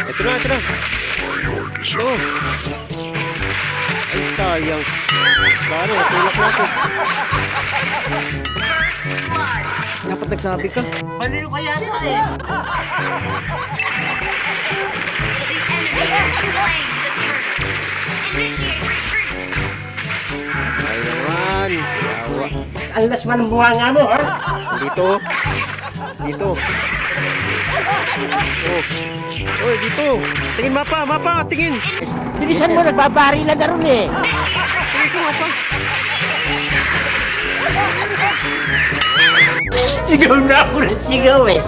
Ito na, ito na. Ito. Ay, sayang. Paano, natulak na ako. Dapat nagsabi ka. Baliw kaya ka eh. Ay naman. Yawa. Ang lasman ng bunga nga mo, ha? Dito. Dito. Oh. Oy, dito. Tingin mapa, mapa, tingin. Bilisan mo, nagbabari na na ron eh. Tingin sa mapa. Sigaw na ako ng sigaw eh.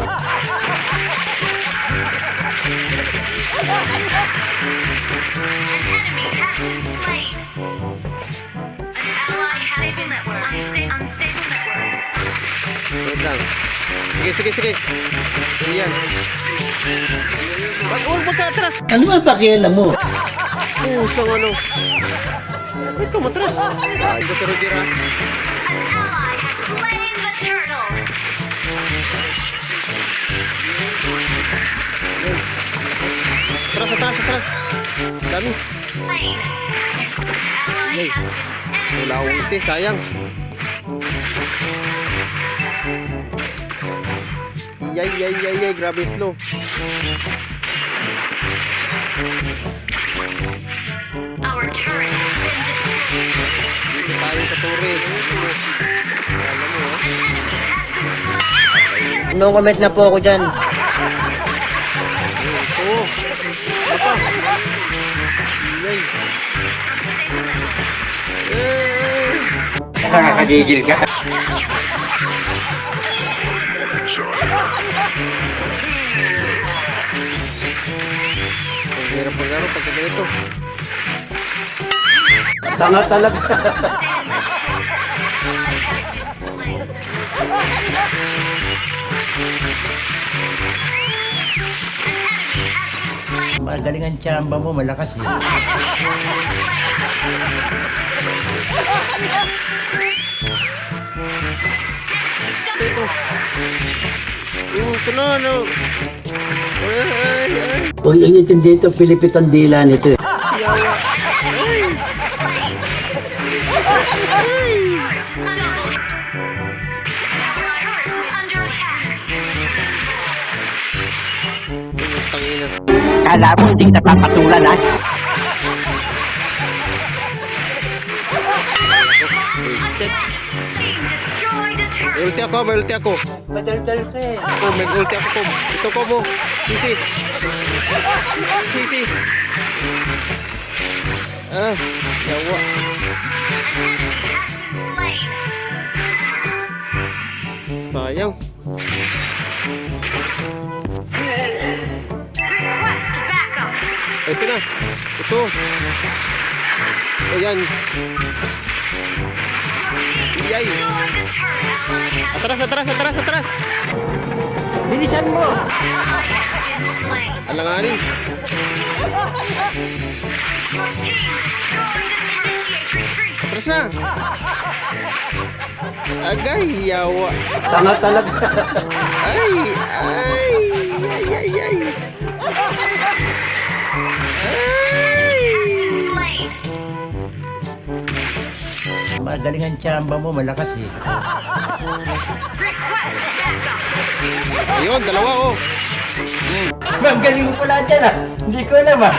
Wait lang. Sige, sige, sige. Ayan. Huwag magka-atras. Ano ba pakialam mo? Pusang ano. Ba't ka matras? Saan ka sa Roger, ha? Atras, atras, atras. Dami. Yay. Wala akong ulti, sayang. Yay, yay, yay, yay. Grabe slow. Our turret has been destroyed. Dito tayo sa tore. Alam mo, ha? Has been slain. No comment na po ako dyan. Ito. Apa? Yay. Nakakagigil ka. Ang hirap maglaro pagka ganito. Tanga talaga. Magaling ang tsamba mo, malakas eh. Ito. Ito na, ano. Ay, ay, ay. Huwag nang intindi ito, Pilipit ang dila nito eh. Yawa. Ay. Ay. Putang ina. Kala mo hindi kita papatulan ha? Set. May ulti ako, may ulti ako. Madaldal ka eh. Oh, may ulti ako ko. Ito ko mo. Sisi. Sisi. Ah, yawa. Sayang. Ito na. Ito. Ayan. Yay. Atras, atras, atras, atras. Bilisan mo! Alanganin. Atras na. Agay, yawa. Tanga talaga. Ay, ay, ay, ay, ay. Magaling ang tsamba mo, malakas eh. Ayun, dalawa oh. Magaling mo pala dyan ah. Hindi ko alam ah.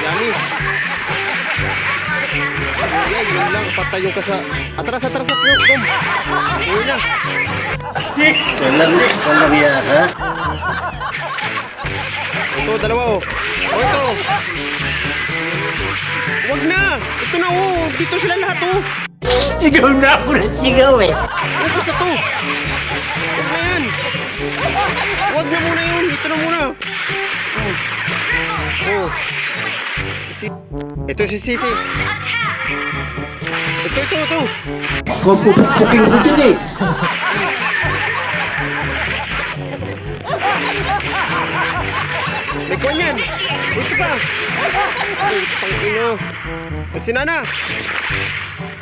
Yummy. Ay, yun lang. Patayo ka sa... Atras, atras, atras. Kum. Uy na. Walang iya ha? Ito, dalawa oh. Oh, ito. Huwag na. Ito na oh. Dito sila lahat oh. Sigaw na ako ng sigaw eh. Ubus na to. Huwag na yan. Huwag na muna yun. Ito na muna. Oh. Ito si Sisi. Ito. Kung pupukpukin ko dyan eh. May kwan yan. Ito pa. Ay, pang-ino. Si Nana.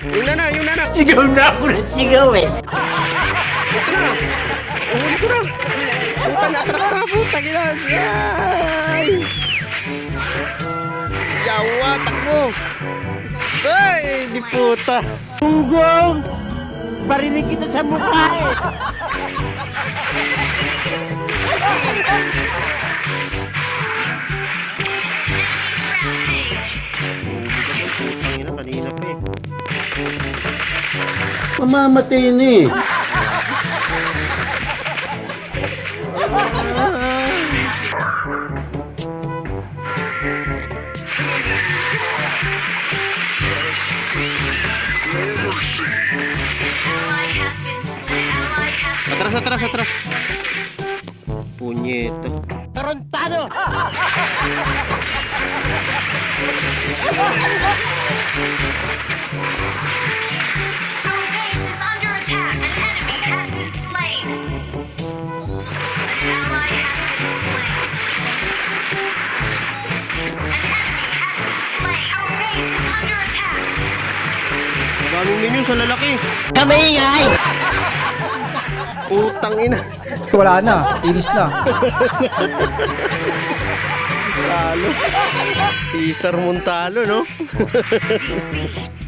Yung Nana. Sigaw na ako ng sigaw eh. Ito na. Uhuli ko na. Puta na, atras na. Puta, gila. Ay. mo. Ay, di puta. Tunggong! Barinig kita sa mukha eh! Rampage. Kanina, kanina pa eh. Mamamatay na eh! Ally has been slain. Ally has been Atras, atras, atras. Punyeta. Tarantado! Our base is under attack. An enemy has been slain. An ally has been slain. An enemy has been slain. Our base is under attack. Daming minions sa lalaki. Kamingay! Putang ina. Wala na, inis na. Talo. Cesar Montalo, no? Defeat.